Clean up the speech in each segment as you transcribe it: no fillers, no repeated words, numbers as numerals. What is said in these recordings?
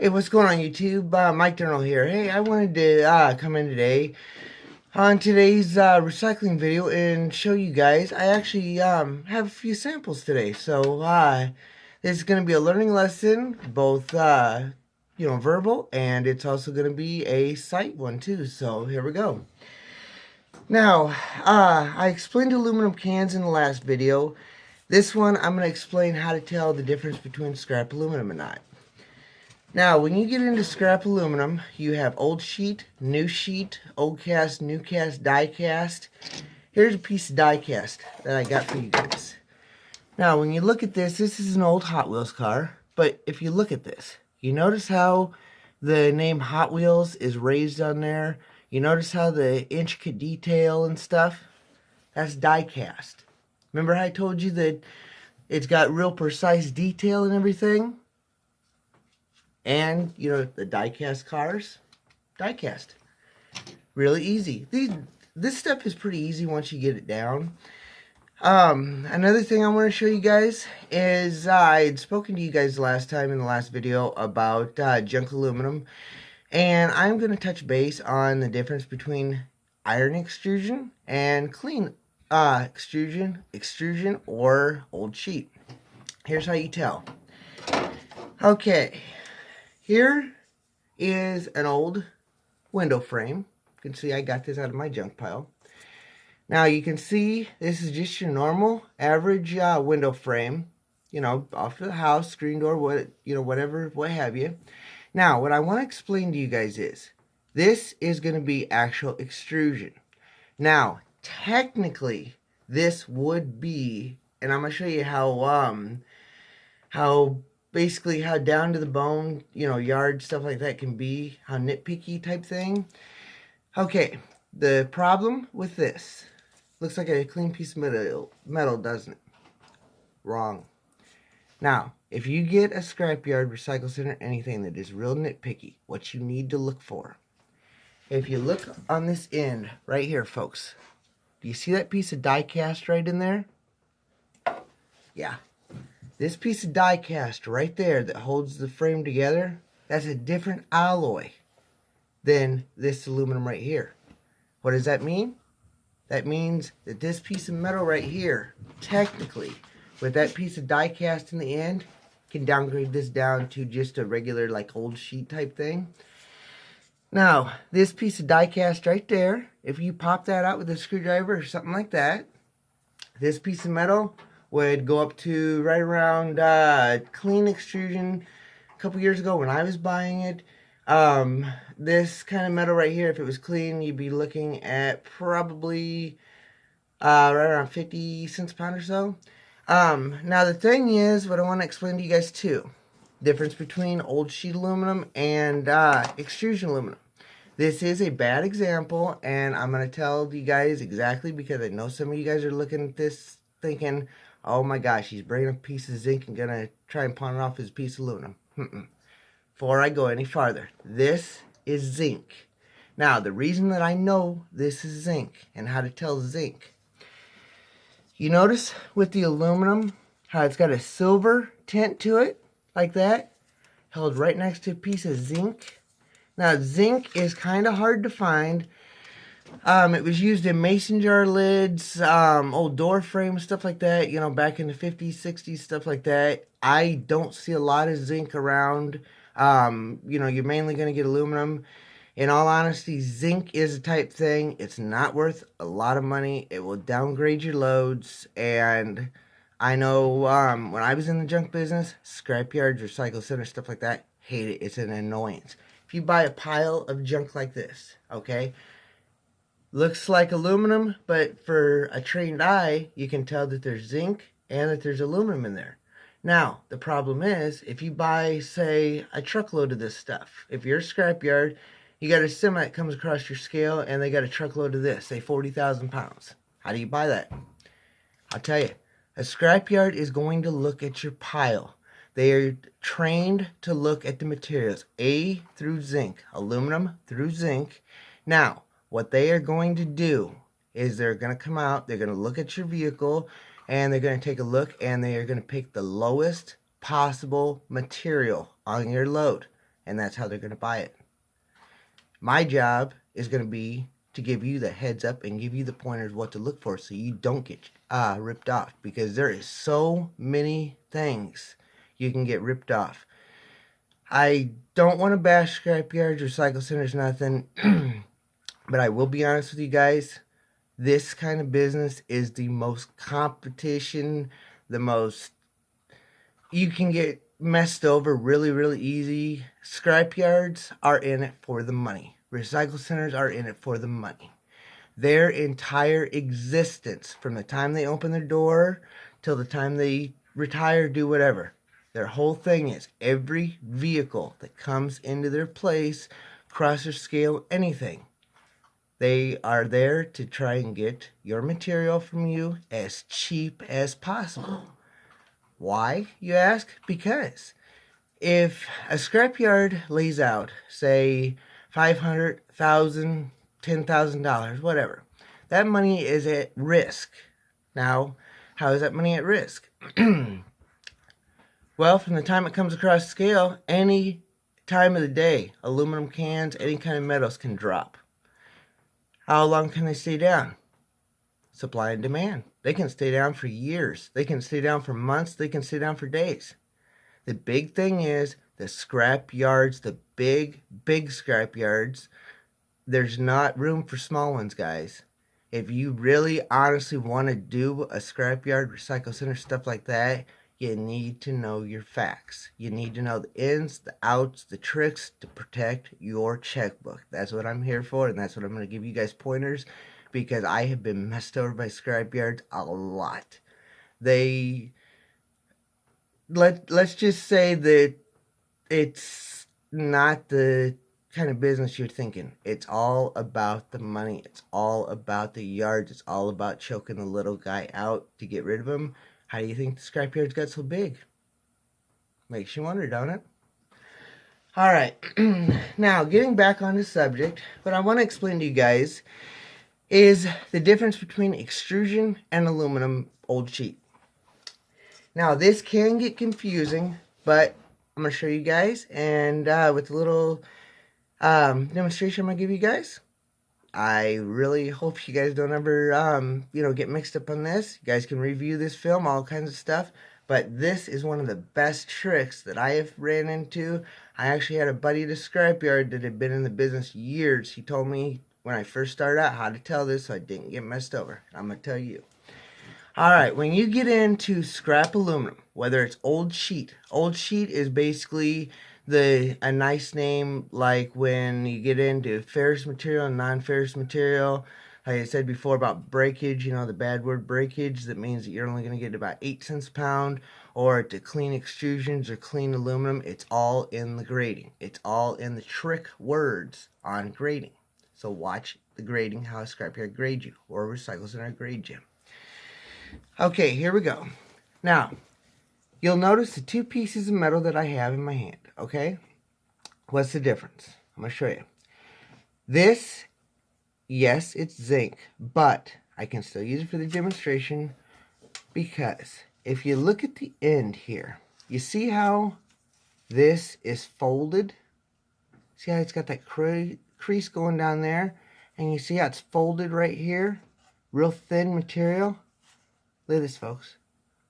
Hey, what's going on YouTube? Mike Durnil here. Hey, I wanted to come in today on today's recycling video and show you guys. I actually have a few samples today, so this is going to be a learning lesson, both verbal, and it's also going to be a sight one too. So here we go. Now, I explained aluminum cans in the last video. This one, I'm going to explain how to tell the difference between scrap aluminum and not. Now, when you get into scrap aluminum, you have old sheet, old cast, new cast, die cast. Here's a piece of die cast that I got for you guys. Now, when you look at this, this is an old Hot Wheels car, but if you look at this, you notice how the name Hot Wheels is raised on there? You notice how the intricate detail and stuff? That's die cast. Remember how I told you that it's got real precise detail and everything? And, you know, the die-cast cars, die-cast. Really easy. This stuff is pretty easy once you get it down. Another thing I want to show you guys is I had spoken to you guys last time in the last video about junk aluminum. And I'm going to touch base on the difference between iron extrusion and clean extrusion, or old sheet. Here's how you tell. Okay. Here is an old window frame. You can see I got this out of my junk pile. Now you can see this is just your normal average window frame, you know, off the house, screen door, whatever, what have you. Now what I want to explain to you guys is this is going to be actual extrusion. Now technically this would be, and I'm going to show you how basically how down to the bone, yard stuff like that can be, how nitpicky type thing. Okay, the problem with this, looks like a clean piece of metal, doesn't it? Wrong. Now, if you get a scrapyard, recycle center, anything that is real nitpicky, what you need to look for. If you look on this end, right here, folks, do you see that piece of die cast right in there? Yeah. This piece of die cast right there that holds the frame together, that's a different alloy than this aluminum right here. What does that mean? That means that this piece of metal right here, technically, with that piece of die cast in the end, can downgrade this down to just a regular, like, old sheet type thing. Now, this piece of die cast right there, if you pop that out with a screwdriver or something like that, this piece of metal would go up to right around clean extrusion a couple years ago when I was buying it. This kind of metal right here, if it was clean, you'd be looking at probably right around 50 cents a pound or so. Now the thing is, what I want to explain to you guys too, difference between old sheet aluminum and extrusion aluminum. This is a bad example, and I'm going to tell you guys exactly, because I know some of you guys are looking at this thinking, oh my gosh, he's bringing a piece of zinc and going to try and pawn it off as a piece of aluminum. Before I go any farther, this is zinc. Now, the reason that I know this is zinc and how to tell zinc, you notice with the aluminum how it's got a silver tint to it, like that, held right next to a piece of zinc. Now, zinc is kind of hard to find. It was used in mason jar lids, old door frames, stuff like that, back in the 50s, 60s, stuff like that. I don't see a lot of zinc around. You're mainly going to get aluminum. In all honesty, zinc is a type thing. It's not worth a lot of money. It will downgrade your loads. And I know when I was in the junk business, scrapyards, recycle centers, stuff like that, hate it. It's an annoyance. If you buy a pile of junk like this, okay, looks like aluminum, but for a trained eye, you can tell that there's zinc and that there's aluminum in there. Now, the problem is, if you buy, say, a truckload of this stuff, if you're a scrapyard, you got a semi that comes across your scale, and they got a truckload of this, say 40,000 pounds. How do you buy that? I'll tell you, a scrapyard is going to look at your pile. They are trained to look at the materials, A through zinc, aluminum through zinc. Now, what they are going to do is they're going to come out, they're going to look at your vehicle, and they're going to take a look, and they are going to pick the lowest possible material on your load. and that's how they're going to buy it. My job is going to be to give you the heads up and give you the pointers what to look for so you don't get ripped off, because there is so many things you can get ripped off. I don't want to bash scrapyards, recycle centers, nothing, but I will be honest with you guys. This kind of business is the most competition, the most you can get messed over really, really easy. Scrapyards are in it for the money. Recycle centers are in it for the money. Their entire existence, from the time they open their door till the time they retire, do whatever, their whole thing is every vehicle that comes into their place, crosser scale, anything, they are there to try and get your material from you as cheap as possible. Why, you ask? Because if a scrapyard lays out, say, $500,000, $10,000, whatever, that money is at risk. Now, how is that money at risk? Well, from the time it comes across the scale, any time of the day, aluminum cans, any kind of metals can drop. How long can they stay down? Supply and demand. They can stay down for years. They can stay down for months. They can stay down for days. The big thing is the scrap yards, the big scrap yards. There's not room for small ones, guys. If you really honestly want to do a scrap yard, recycle center, stuff like that, you need to know your facts. You need to know the ins, the outs, the tricks to protect your checkbook. That's what I'm here for, and that's what I'm going to give you guys pointers, because I have been messed over by scrap yards a lot. Let's just say that it's not the kind of business you're thinking. It's all about the money. It's all about the yards. It's all about choking the little guy out to get rid of him. How do you think the scrap yards got so big? Makes you wonder, don't it? All right. Now, getting back on the subject, what I want to explain to you guys is the difference between extrusion and aluminum old sheet. Now, this can get confusing, but I'm going to show you guys, and with a little demonstration I'm going to give you guys, I really hope you guys don't ever, get mixed up on this. You guys can review this film, all kinds of stuff. But this is one of the best tricks that I have ran into. I actually had a buddy at a scrapyard that had been in the business years. He told me when I first started out how to tell this so I didn't get messed over. I'm going to tell you. Alright, when you get into scrap aluminum, whether it's old sheet is basically a nice name, like when you get into ferrous material and non-ferrous material. Like I said before about breakage, the bad word breakage, that means that you're only going to get about 8 cents a pound. Or to clean extrusions or clean aluminum, it's all in the grading. It's all in the trick words on grading. So watch the grading, how a scrapyard grades you, or a recycle center grades you. Okay, here we go. Now, you'll notice the two pieces of metal that I have in my hand, okay? What's the difference? I'm going to show you. This, yes, it's zinc, but I can still use it for the demonstration, because if you look at the end here, you see how this is folded? See how it's got that crease going down there? And you see how it's folded right here? Real thin material. Look at this, folks.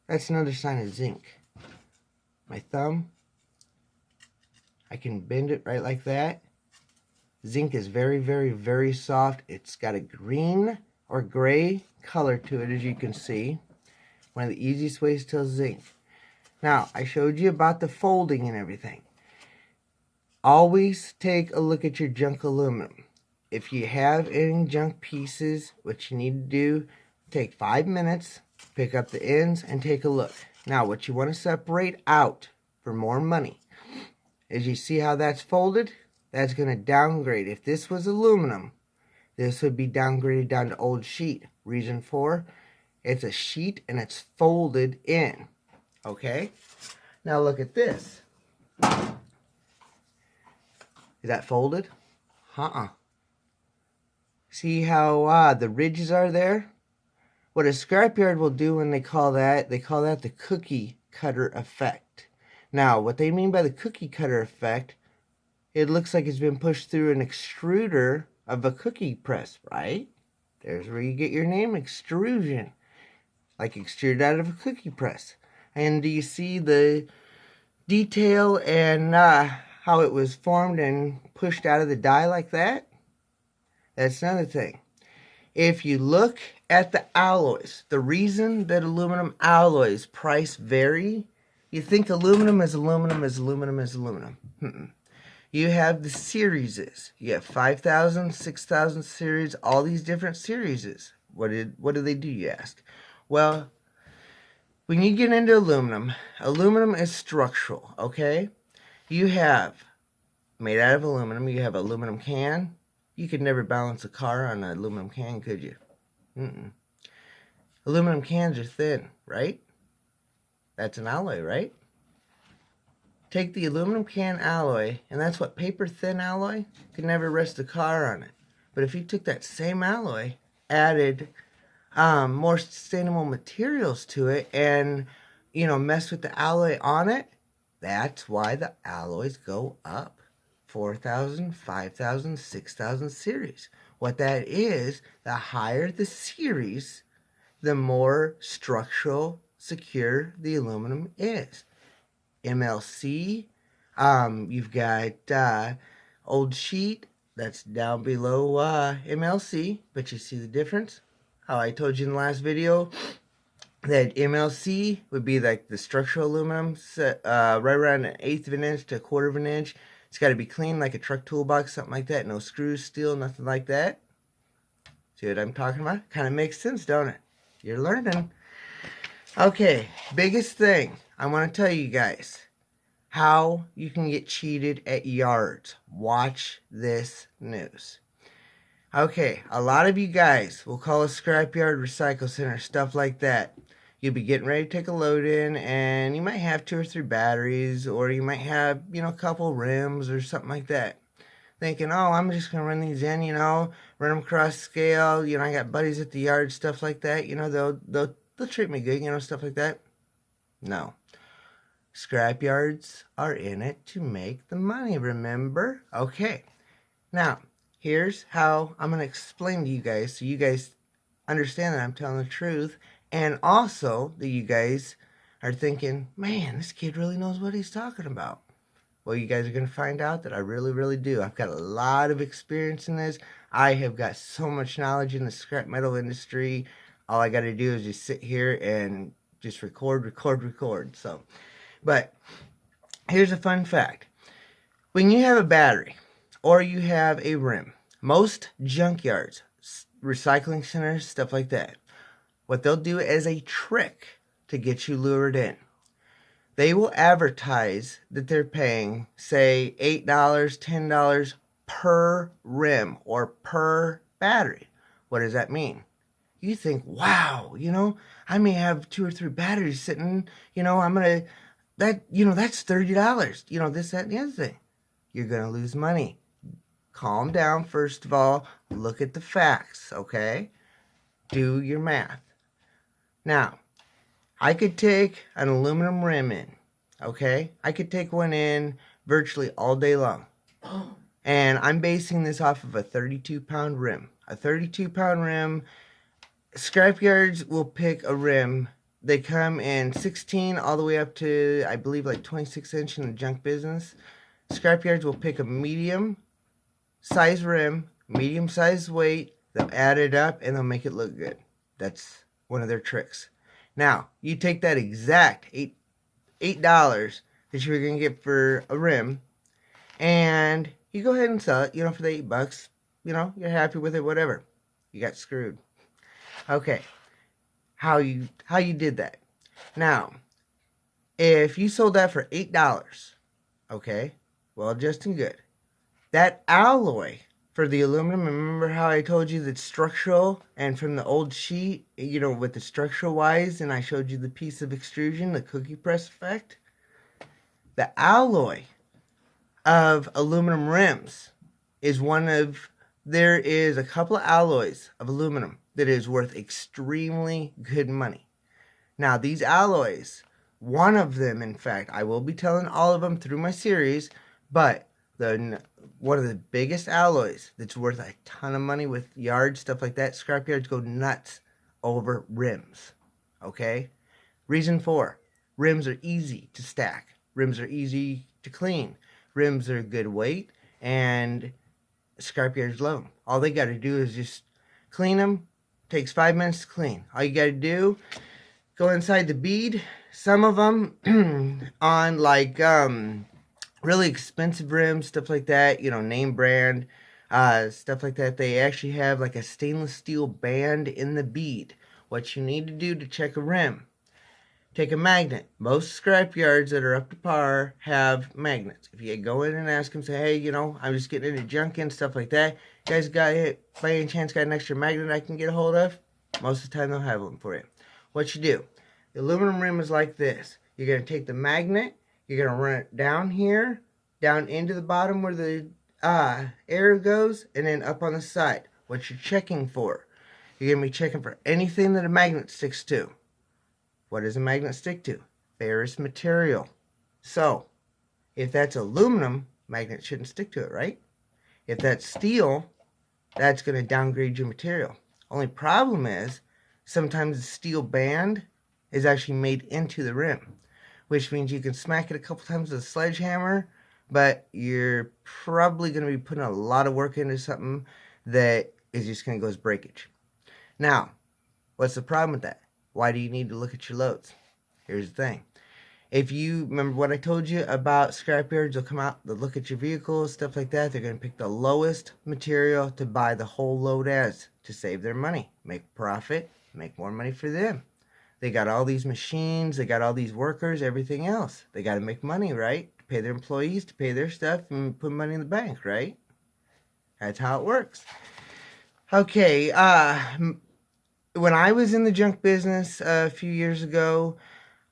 That's another sign of zinc. My thumb, I can bend it right like that. Zinc is very, very, very soft. It's got a green or gray color to it, as you can see. One of the easiest ways to tell zinc. Now, I showed you about the folding and everything. Always take a look at your junk aluminum. If you have any junk pieces, what you need to do, take 5 minutes, pick up the ends, and take a look. Now, what you want to separate out for more money is, you see how that's folded? That's going to downgrade. If this was aluminum, this would be downgraded down to old sheet. Reason for, it's a sheet and it's folded in. Okay? Now look at this. Is that folded? See how the ridges are there? What a scrapyard will do when they call that the cookie cutter effect. Now, what they mean by the cookie cutter effect, it looks like it's been pushed through an extruder of a cookie press, right? There's where you get your name, extrusion. Like extruded out of a cookie press. And do you see the detail and how it was formed and pushed out of the die like that? That's another thing. If you look at the alloys, the reason that aluminum alloys price vary, you think aluminum is aluminum is aluminum is aluminum. You have the series. You have 5,000, 6,000 series, all these different series. What do they do, you ask? Well, when you get into aluminum, aluminum is structural, okay? You have, made out of aluminum, you have aluminum can. You could never balance a car on an aluminum can, could you? Aluminum cans are thin, right? That's an alloy, right? Take the aluminum can alloy, and that's what paper thin alloy could never rest a car on it. But if you took that same alloy, added more sustainable materials to it, and mess with the alloy on it, that's why the alloys go up. 4,000, 5,000, 6,000 series. What that is, the higher the series, the more structural secure the aluminum is. MLC, you've got old sheet, that's down below MLC, but you see the difference? How I told you in the last video that MLC would be like the structural aluminum, right around 1/8 of an inch to 1/4 of an inch. It's got to be clean like a truck toolbox, something like that. No screws, steel, nothing like that. See what I'm talking about? Kind of makes sense, don't it? You're learning. Okay, biggest thing I want to tell you guys. How you can get cheated at yards. Watch this news. Okay, a lot of you guys will call a scrapyard, recycle center, stuff like that. You'll be getting ready to take a load in, and you might have 2 or 3 batteries, or you might have, a couple rims or something like that. Thinking, oh, I'm just going to run these in, run them across scale. I got buddies at the yard, stuff like that. They'll treat me good, stuff like that. No. Scrapyards are in it to make the money, remember? Okay. Now, here's how I'm going to explain to you guys so you guys understand that I'm telling the truth, and also that you guys are thinking, man, this kid really knows what he's talking about. Well, you guys are going to find out that I really, really do. I've got a lot of experience in this. I have got so much knowledge in the scrap metal industry. All I got to do is just sit here and just record. So, but here's a fun fact. When you have a battery or you have a rim, most junkyards, recycling centers, stuff like that, what they'll do as a trick to get you lured in, they will advertise that they're paying, say, $8, $10 per rim or per battery. What does that mean? You think, wow, I may have 2 or 3 batteries sitting, I'm going to, that's $30, this, that, and the other thing. You're going to lose money. Calm down, first of all. Look at the facts, okay? Do your math. Now, I could take an aluminum rim in, okay? I could take one in virtually all day long. And I'm basing this off of a 32-pound rim. A 32-pound rim, scrapyards will pick a rim. They come in 16 all the way up to, I believe, like 26-inch in the junk business. Scrapyards will pick a medium size rim, medium size weight. They'll add it up and they'll make it look good. That's one of their tricks. Now, you take that exact $8 that you were going to get for a rim, and you go ahead and sell it, for the $8. You're happy with it, whatever. You got screwed. Okay. How you did that. Now, if you sold that for $8, okay, well, just and good. That alloy for the aluminum, remember how I told you that structural, and from the old sheet, with the structural wise, and I showed you the piece of extrusion, the cookie press effect? The alloy of aluminum rims is there is a couple of alloys of aluminum that is worth extremely good money. Now, these alloys, one of them, in fact, I will be telling all of them through my series, but one of the biggest alloys that's worth a ton of money with yards, stuff like that. Scrapyards go nuts over rims. Okay? Reason 4, rims are easy to stack. Rims are easy to clean. Rims are good weight, and scrapyards love them. All they got to do is just clean them. Takes 5 minutes to clean. All you got to do, go inside the bead. Some of them on like really expensive rims, stuff like that, you know, name brand, stuff like that, they actually have like a stainless steel band in the bead. What you need to do to check a rim, take a magnet. Most scrap yards that are up to par have magnets. If you go in and ask them, say, hey, you know, I'm just getting into junk and stuff like that, you guys got it, by any chance got an extra magnet I can get a hold of? Most of the time they'll have one for you. What you do, the aluminum rim is like this. You're going to take the magnet, you're going to run it down here, down into the bottom where the air goes, and then up on the side. What you're checking for, you're going to be checking for anything that a magnet sticks to. What does a magnet stick to? Ferrous material. So, if that's aluminum, magnet shouldn't stick to it, right? If that's steel, that's going to downgrade your material. Only problem is, sometimes the steel band is actually made into the rim, which means you can smack it a couple times with a sledgehammer, but you're probably going to be putting a lot of work into something that is just going to go as breakage. Now, what's the problem with that? Why do you need to look at your loads? Here's the thing. If you remember what I told you about scrapyards, they'll come out, they'll look at your vehicles, stuff like that. They're going to pick the lowest material to buy the whole load as, to save their money, make profit, make more money for them. They got all these machines, they got all these workers, everything else. They got to make money, right? To pay their employees, to pay their stuff, and put money in the bank, right? That's how it works. Okay, when I was in the junk business a few years ago,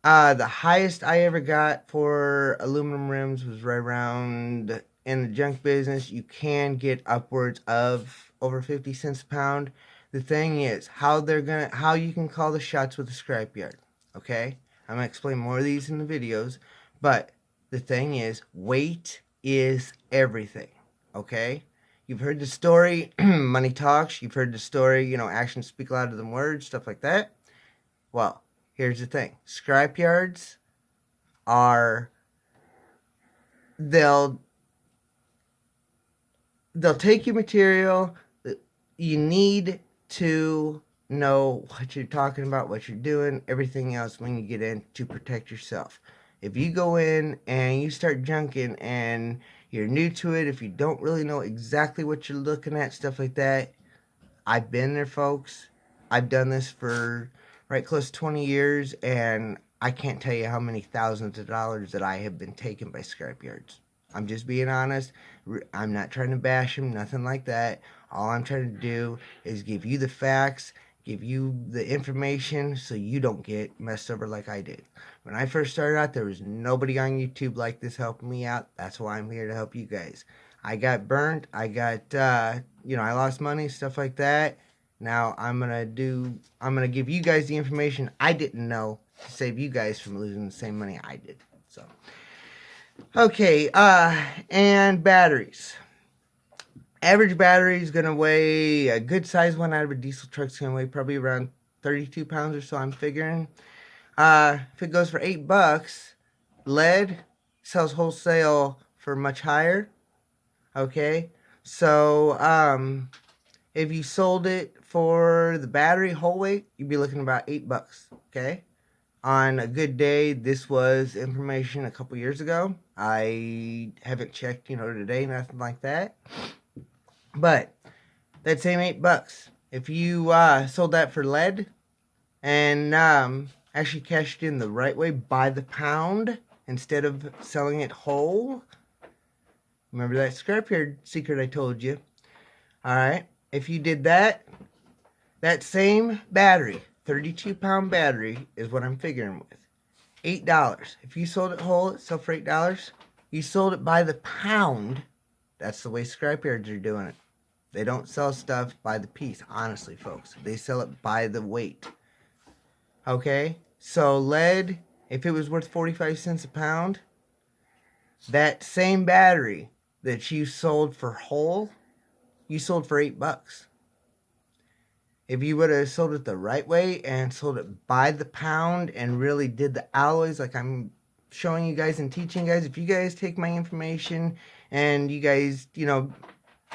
the highest I ever got for aluminum rims was right around, in the junk business, you can get upwards of over 50 cents a pound. The thing is, how you can call the shots with a scrapyard, okay? I'm going to explain more of these in the videos, but the thing is, weight is everything, okay? You've heard the story, money talks. You've heard the story, you know, actions speak louder than words, stuff like that. Well, here's the thing. Scrapyards are, they'll take your material. You need to know what you're talking about, what you're doing, everything else when you get in to protect yourself. If you go in and you start junking and you're new to it, if you don't really know exactly what you're looking at, stuff like that, I've been there, folks. I've done this for right close to 20 years, and I can't tell you how many thousands of dollars that I have been taken by scrapyards. I'm just being honest. I'm not trying to bash them, nothing like that. All I'm trying to do is give you the facts, give you the information so you don't get messed over like I did. When I first started out, there was nobody on YouTube like this helping me out. That's why I'm here to help you guys. I got burnt. I got, I lost money, stuff like that. Now I'm going to give you guys the information I didn't know to save you guys from losing the same money I did. So, okay, and batteries. Average battery is going to weigh, a good size one out of a diesel truck is going to weigh probably around 32 pounds or so, I'm figuring. If it goes for $8, lead sells wholesale for much higher. Okay, so if you sold it for the battery whole weight, you'd be looking about $8. Okay, on a good day, this was information a couple years ago. I haven't checked, today, nothing like that. But that same $8, if you sold that for lead and actually cashed in the right way by the pound instead of selling it whole. Remember that scrapyard secret I told you? Alright, if you did that, that same battery, 32-pound battery, is what I'm figuring with. $8. If you sold it whole, it sold for $8. You sold it by the pound. That's the way scrapyards are doing it. They don't sell stuff by the piece, honestly, folks. They sell it by the weight. Okay? So lead, if it was worth 45 cents a pound, that same battery that you sold for whole, you sold for $8. If you would have sold it the right way and sold it by the pound and really did the alloys like I'm showing you guys and teaching you guys, if you guys take my information and you guys,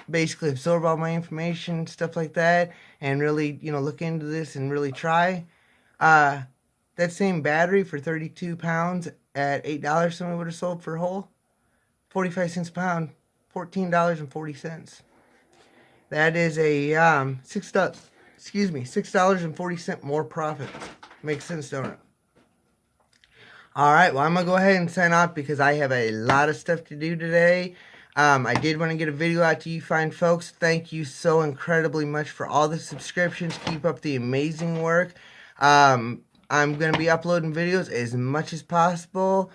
basically absorb all my information, stuff like that, and really, look into this and really try, that same battery for 32 pounds at $8, someone would have sold for whole, 45 cents a pound, $14.40. That is a $6.40 more profit. Makes sense, don't it? Alright, well, I'm going to go ahead and sign off because I have a lot of stuff to do today. I did want to get a video out to you fine folks. Thank you so incredibly much for all the subscriptions. Keep up the amazing work. I'm going to be uploading videos as much as possible.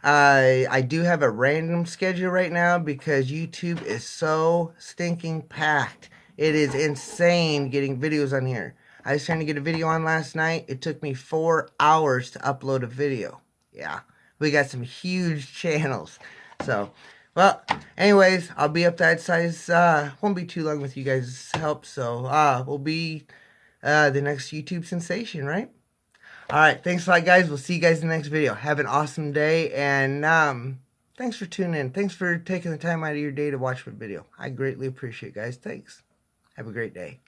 I do have a random schedule right now because YouTube is so stinking packed. It is insane getting videos on here. I was trying to get a video on last night. It took me 4 hours to upload a video. Yeah, we got some huge channels. So, well, anyways, I'll be up that size. Won't be too long with you guys' help. So, we'll be the next YouTube sensation, right? Alright, thanks a lot, guys. We'll see you guys in the next video. Have an awesome day, and thanks for tuning in. Thanks for taking the time out of your day to watch my video. I greatly appreciate it, guys. Thanks. Have a great day.